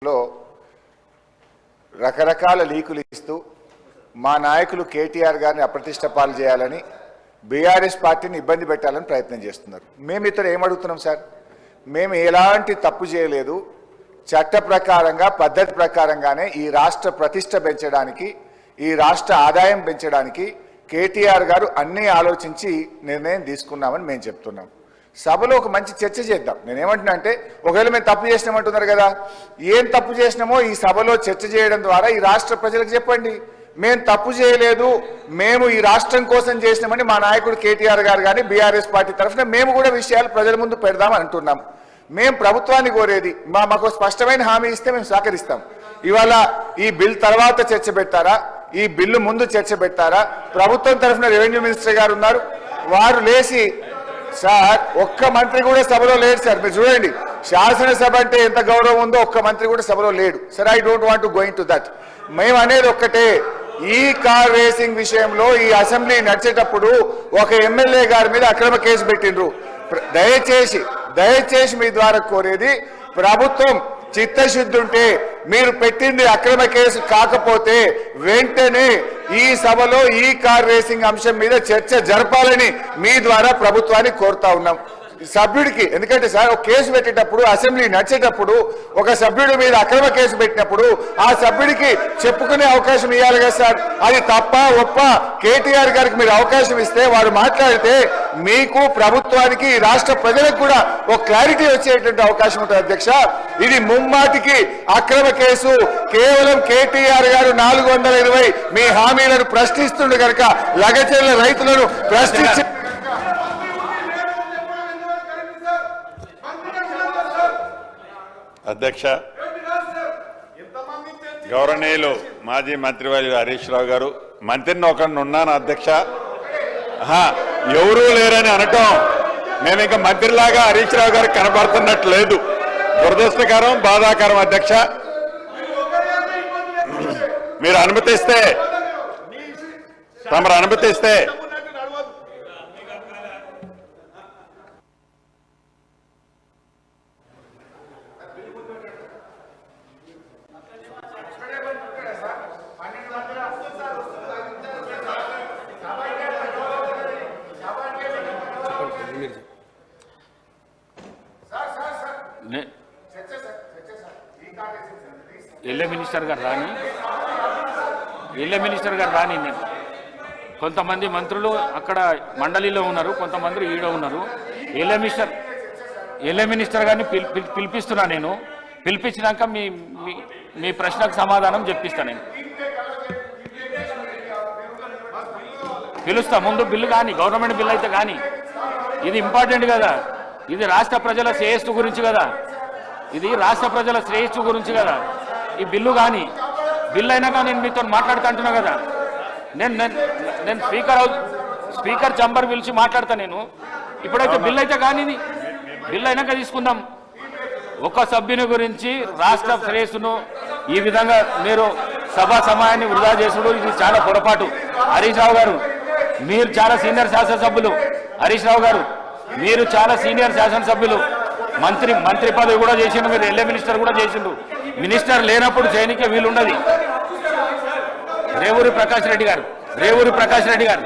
లో రకరకాల లీకులు ఇస్తూ మా నాయకులు కేటీఆర్ గారిని అప్రతిష్ట పాలు చేయాలని బీఆర్ఎస్ పార్టీని ఇబ్బంది పెట్టాలని ప్రయత్నం చేస్తున్నారు. మేము ఇతర ఏమడుగుతున్నాం సార్, మేము ఎలాంటి తప్పు చేయలేదు, చట్ట ప్రకారంగా పద్ధతి ప్రకారంగానే ఈ రాష్ట్ర ప్రతిష్ట పెంచడానికి ఈ రాష్ట్ర ఆదాయం పెంచడానికి కేటీఆర్ గారు అన్నీ ఆలోచించి నిర్ణయం తీసుకున్నామని మేము చెప్తున్నాం. సభలో ఒక మంచి చర్చ చేద్దాం. నేనేమంటున్నా అంటే ఒకవేళ మేము తప్పు చేసినామంటున్నారు కదా, ఏం తప్పు చేసినామో ఈ సభలో చర్చ చేయడం ద్వారా ఈ రాష్ట్ర ప్రజలకు చెప్పండి. మేము తప్పు చేయలేదు, మేము ఈ రాష్ట్రం కోసం చేసినామని మా నాయకుడు కేటీఆర్ గారు కానీ బీఆర్ఎస్ పార్టీ తరఫున మేము కూడా విషయాలు ప్రజల ముందు పెడదామని అంటున్నాం. మేము ప్రభుత్వాన్ని కోరేది మాకు స్పష్టమైన హామీ ఇస్తే మేము సహకరిస్తాం. ఇవాళ ఈ బిల్ తర్వాత చర్చ పెట్టారా, ఈ బిల్లు ముందు చర్చ పెట్టారా? ప్రభుత్వం తరఫున రెవెన్యూ మినిస్టర్ గారు ఉన్నారు, వారు లేచి సార్ ఒక్క మంత్రి కూడా సభలో లేడు సార్. మీరు చూడండి, శాసనసభ అంటే ఎంత గౌరవం ఉందో ఒక్క మంత్రి కూడా సభలో లేడు sir. I don't want to going to that. మేము అనేది ఒక్కటే, ఈ కార్ రేసింగ్ విషయంలో ఈ అసెంబ్లీ నడిచేటప్పుడు ఒక ఎమ్మెల్యే గారి మీద అక్రమ కేసు పెట్టిండ్రు. దయచేసి మీ ద్వారా కోరేది, ప్రభుత్వం చిత్తశుద్ధి ఉంటే మీరు పెట్టింది అక్రమ కేసు కాకపోతే వెంటనే ఈ సభలో ఈ కార్ రేసింగ్ అంశం మీద చర్చ జరపాలని మీ ద్వారా ప్రభుత్వాన్ని కోరుతా ఉన్నాం. సభ్యుడికి ఎందుకంటే సార్ ఒక కేసు పెట్టేటప్పుడు అసెంబ్లీ నడిచేటప్పుడు ఒక సభ్యుడి మీద అక్రమ కేసు పెట్టినప్పుడు ఆ సభ్యుడికి చెప్పుకునే అవకాశం ఇవ్వాలి కదా సార్. అది తప్ప ఒప్ప కేటీఆర్ గారికి మీరు అవకాశం ఇస్తే వారు మాట్లాడితే మీకు ప్రభుత్వానికి రాష్ట్ర ప్రజలకు కూడా ఒక క్లారిటీ వచ్చేటువంటి అవకాశం ఉంటుంది అధ్యక్ష. ఇది ముమ్మాటికి అక్రమ కేసు. కేవలం కేటీఆర్ గారు 420 మీ హామీలను ప్రశ్నిస్తుండే కనుక లగచెర్ల రైతులను ప్రశ్నించి అధ్యక్ష, గౌరవనీయులు మాజీ మంత్రివర్యులు హరీష్ రావు గారు, మంత్రిని ఒకరిని ఉన్నాను అధ్యక్ష, ఎవరూ లేరని అనటం మేము ఇంకా మంత్రిలాగా హరీష్ రావు గారు కనబడుతున్నట్టు లేదు. దురదృష్టకరం, బాధాకరం అధ్యక్ష. మీరు అనుమతిస్తే తమరు అనుమతిస్తే ఎల్ఏ మినిస్టర్ గారు రాని నేను కొంతమంది మంత్రులు అక్కడ మండలిలో ఉన్నారు, కొంతమంది ఈడ ఉన్నారు. ఎల్ఏ మినిస్టర్ గారిని పిలిపిస్తున్నా. నేను పిలిపించినాక మీ ప్రశ్నకు సమాధానం చెప్పిస్తా. నేను పిలుస్తా. ముందు బిల్లు కానీ, గవర్నమెంట్ బిల్లు అయితే కానీ, ఇది ఇంపార్టెంట్ కదా. ఇది రాష్ట్ర ప్రజల శ్రేయస్సు గురించి కదా. ఇది రాష్ట్ర ప్రజల శ్రేయస్సు గురించి కదా ఈ బిల్లు. కానీ బిల్లు అయినాక నేను మీతో మాట్లాడుతా అంటున్నా కదా. నేను స్పీకర్ ఛాంబర్ పిలిచి మాట్లాడతా. నేను ఇప్పుడైతే బిల్లు అయితే కానీ బిల్లు అయినాక తీసుకుందాం. ఒక సభ్యుని గురించి రాష్ట్ర శ్రేయస్సును ఈ విధంగా మీరు సభా సమయాన్ని వృధా చేసుడు ఇది చాలా పొరపాటు. హరీష్ రావు గారు, మీరు చాలా సీనియర్ శాసనసభ్యులు. హరీష్ రావు గారు, మీరు చాలా సీనియర్ శాసనసభ్యులు. మంత్రి పదవి కూడా చేసిండు, మీరు ఎల్ఏ మినిస్టర్ కూడా చేసిండు. మినిస్టర్ లేనప్పుడు చేయనికే వీలుండదు. రేవూరి ప్రకాష్ రెడ్డి గారు